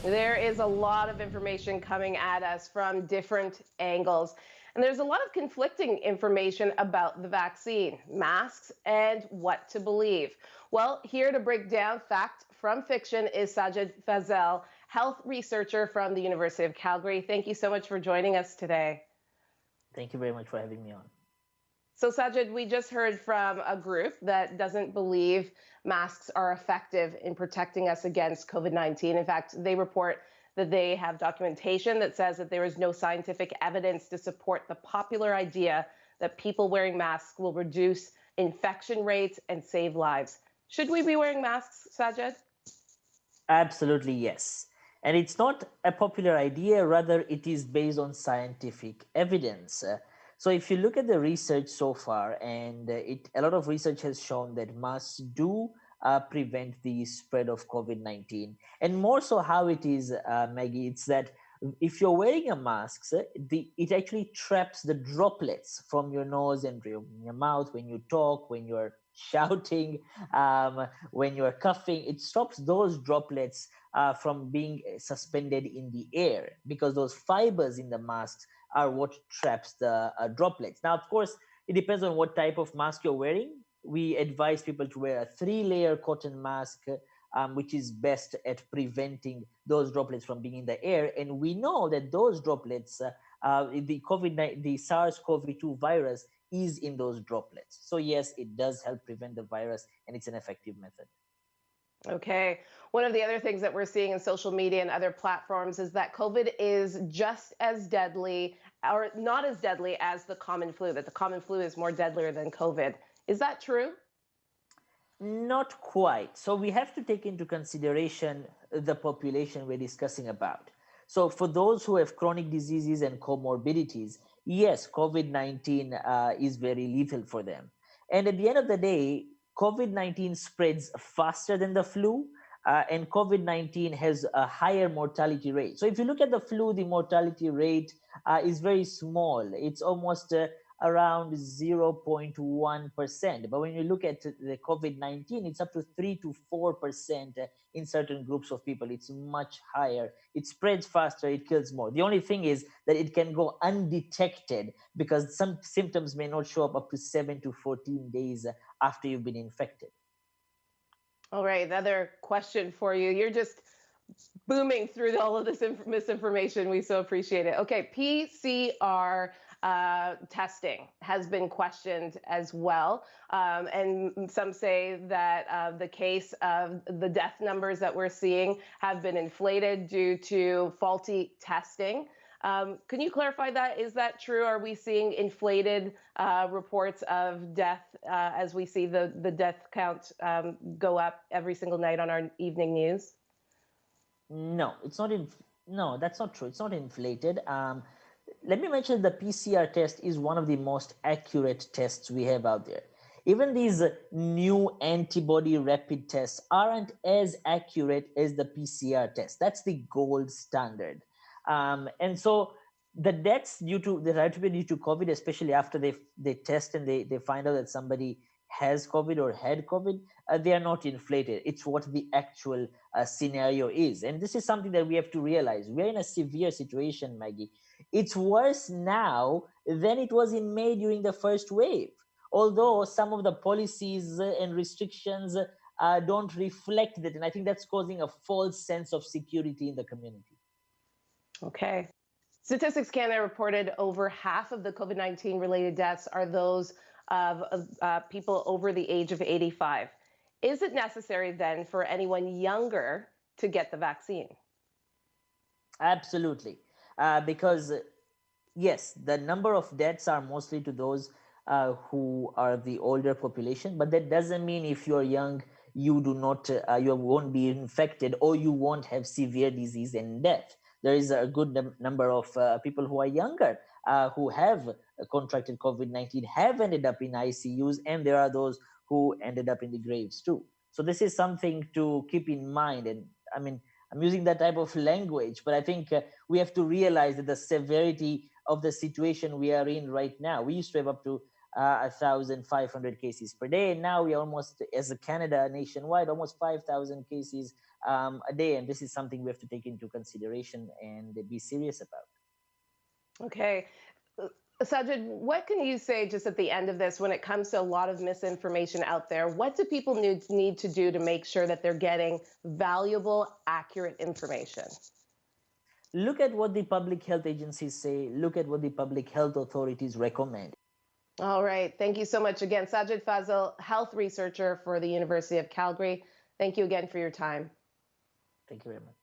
There is a lot of information coming at us from different angles. And there's a lot of conflicting information about the vaccine, masks, and what to believe. Well, here to break down fact from fiction is Sajjad Fazel, health researcher from the University of Calgary. Thank you so much for joining us today. Thank you very much for having me on. So, Sajjad, we just heard from a group that doesn't believe masks are effective in protecting us against COVID-19. In fact, they report that they have documentation that says that there is no scientific evidence to support the popular idea that people wearing masks will reduce infection rates and save lives. Should we be wearing masks, Sajjad? Absolutely, yes. And it's not a popular idea, rather, it is based on scientific evidence. So if you look at the research so far, and a lot of research has shown that masks do prevent the spread of COVID-19. And more so how it is, Maggie, it's that if you're wearing a mask, it actually traps the droplets from your nose and your mouth when you talk, when you're shouting, when you're coughing. It stops those droplets from being suspended in the air, because those fibers in the masks are what traps the droplets. Now, of course, it depends on what type of mask you're wearing. We advise people to wear a 3-layer cotton mask, which is best at preventing those droplets from being in the air. And we know that those droplets, the SARS-CoV-2 virus is in those droplets. So yes, it does help prevent the virus, and it's an effective method. Okay. One of the other things that we're seeing in social media and other platforms is that COVID is just as deadly, or not as deadly as the common flu, that the common flu is more deadlier than COVID. Is that true? Not quite. So we have to take into consideration the population we're discussing about. So for those who have chronic diseases and comorbidities, yes, COVID-19 is very lethal for them. And at the end of the day, COVID-19 spreads faster than the flu, and COVID-19 has a higher mortality rate. So if you look at the flu, the mortality rate is very small. It's almost around 0.1%. But when you look at the COVID-19, it's up to 3 to 4% in certain groups of people. It's much higher. It spreads faster, it kills more. The only thing is that it can go undetected, because some symptoms may not show up to 7 to 14 days after you've been infected. All right, another question for you. You're just booming through all of this misinformation. We so appreciate it. Okay, PCR testing has been questioned as well. And some say that the case of the death numbers that we're seeing have been inflated due to faulty testing. Can you clarify that? Is that true? Are we seeing inflated reports of death as we see the death count go up every single night on our evening news? No, it's not. No, that's not true. It's not inflated. Let me mention the PCR test is one of the most accurate tests we have out there. Even these new antibody rapid tests aren't as accurate as the PCR test. That's the gold standard. And so the deaths due to COVID, especially after they test and they find out that somebody has COVID or had COVID, they are not inflated. It's what the actual scenario is. And this is something that we have to realize. We're in a severe situation, Maggie. It's worse now than it was in May during the first wave, although some of the policies and restrictions don't reflect that. And I think that's causing a false sense of security in the community. Okay. Statistics Canada reported over half of the COVID-19 related deaths are those of people over the age of 85. Is it necessary then for anyone younger to get the vaccine? Absolutely. Because yes, the number of deaths are mostly to those who are the older population, but that doesn't mean if you're young, you won't be infected or you won't have severe disease and death. There is a good number of people who are younger who have contracted COVID-19, have ended up in ICUs, and there are those who ended up in the graves too. So this is something to keep in mind. And I mean, I'm using that type of language, but I think we have to realize that the severity of the situation we are in right now. We used to have up to 1,500 cases per day. Now we almost, as a Canada nationwide, almost 5,000 cases a day. And this is something we have to take into consideration and be serious about. Okay. Sajjad, what can you say just at the end of this when it comes to a lot of misinformation out there? What do people need to do to make sure that they're getting valuable, accurate information? Look at what the public health agencies say. Look at what the public health authorities recommend. All right. Thank you so much again. Sajjad Fazel, health researcher for the University of Calgary. Thank you again for your time. Thank you very much.